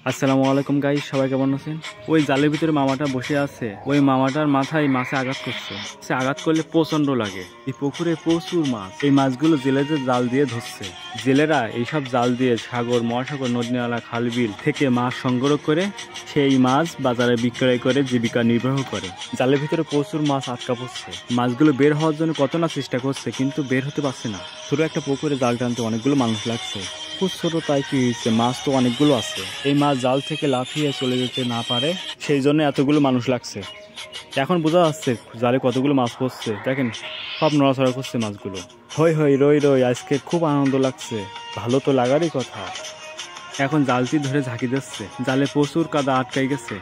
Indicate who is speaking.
Speaker 1: আসসালামু আলাইকুম গাইস, সবাই কেমন আছেন? ওই জালের ভিতরে মামাটা বসে আছে। ওই মামাটার মাথায় মাছে আঘাত করছে। সে আঘাত করলে প্রচন্ড লাগে। এই পুকুরে প্রচুর মাছ। এই মাছগুলো জেলেদের জাল দিয়ে ধরছে। জেলেরা এইসব জাল দিয়ে সাগর, মহাসাগর, নদী নালা, খাল বিল থেকে মাছ সংগ্রহ করে সেই মাছ বাজারে বিক্রয় করে জীবিকা নির্বাহ করে। জালের ভিতরে প্রচুর মাছ আটকা পড়ছে। মাছগুলো বের হওয়ার জন্য কত না চেষ্টা করছে, কিন্তু বের হতে পারছে না। ছোট একটা পুকুরে জাল টানতে অনেকগুলো মানুষ লাগছে। খুব ছোট, তাই কি হয়েছে, মাছ তো অনেকগুলো আছে। এই মাছ জাল থেকে লাফিয়ে চলে যেতে না পারে, সেই জন্য এতগুলো মানুষ লাগছে। এখন বোঝা যাচ্ছে জালে কতগুলো মাছ পড়ছে। দেখেন, সব নড়াচড়া করছে মাছগুলো। হই হই রই রই, আজকে খুব আনন্দ লাগছে। ভালো তো লাগারই কথা। এখন জালটি ধরে ঝাঁকি দিচ্ছে। জালে প্রচুর কাদা আটকাই গেছে।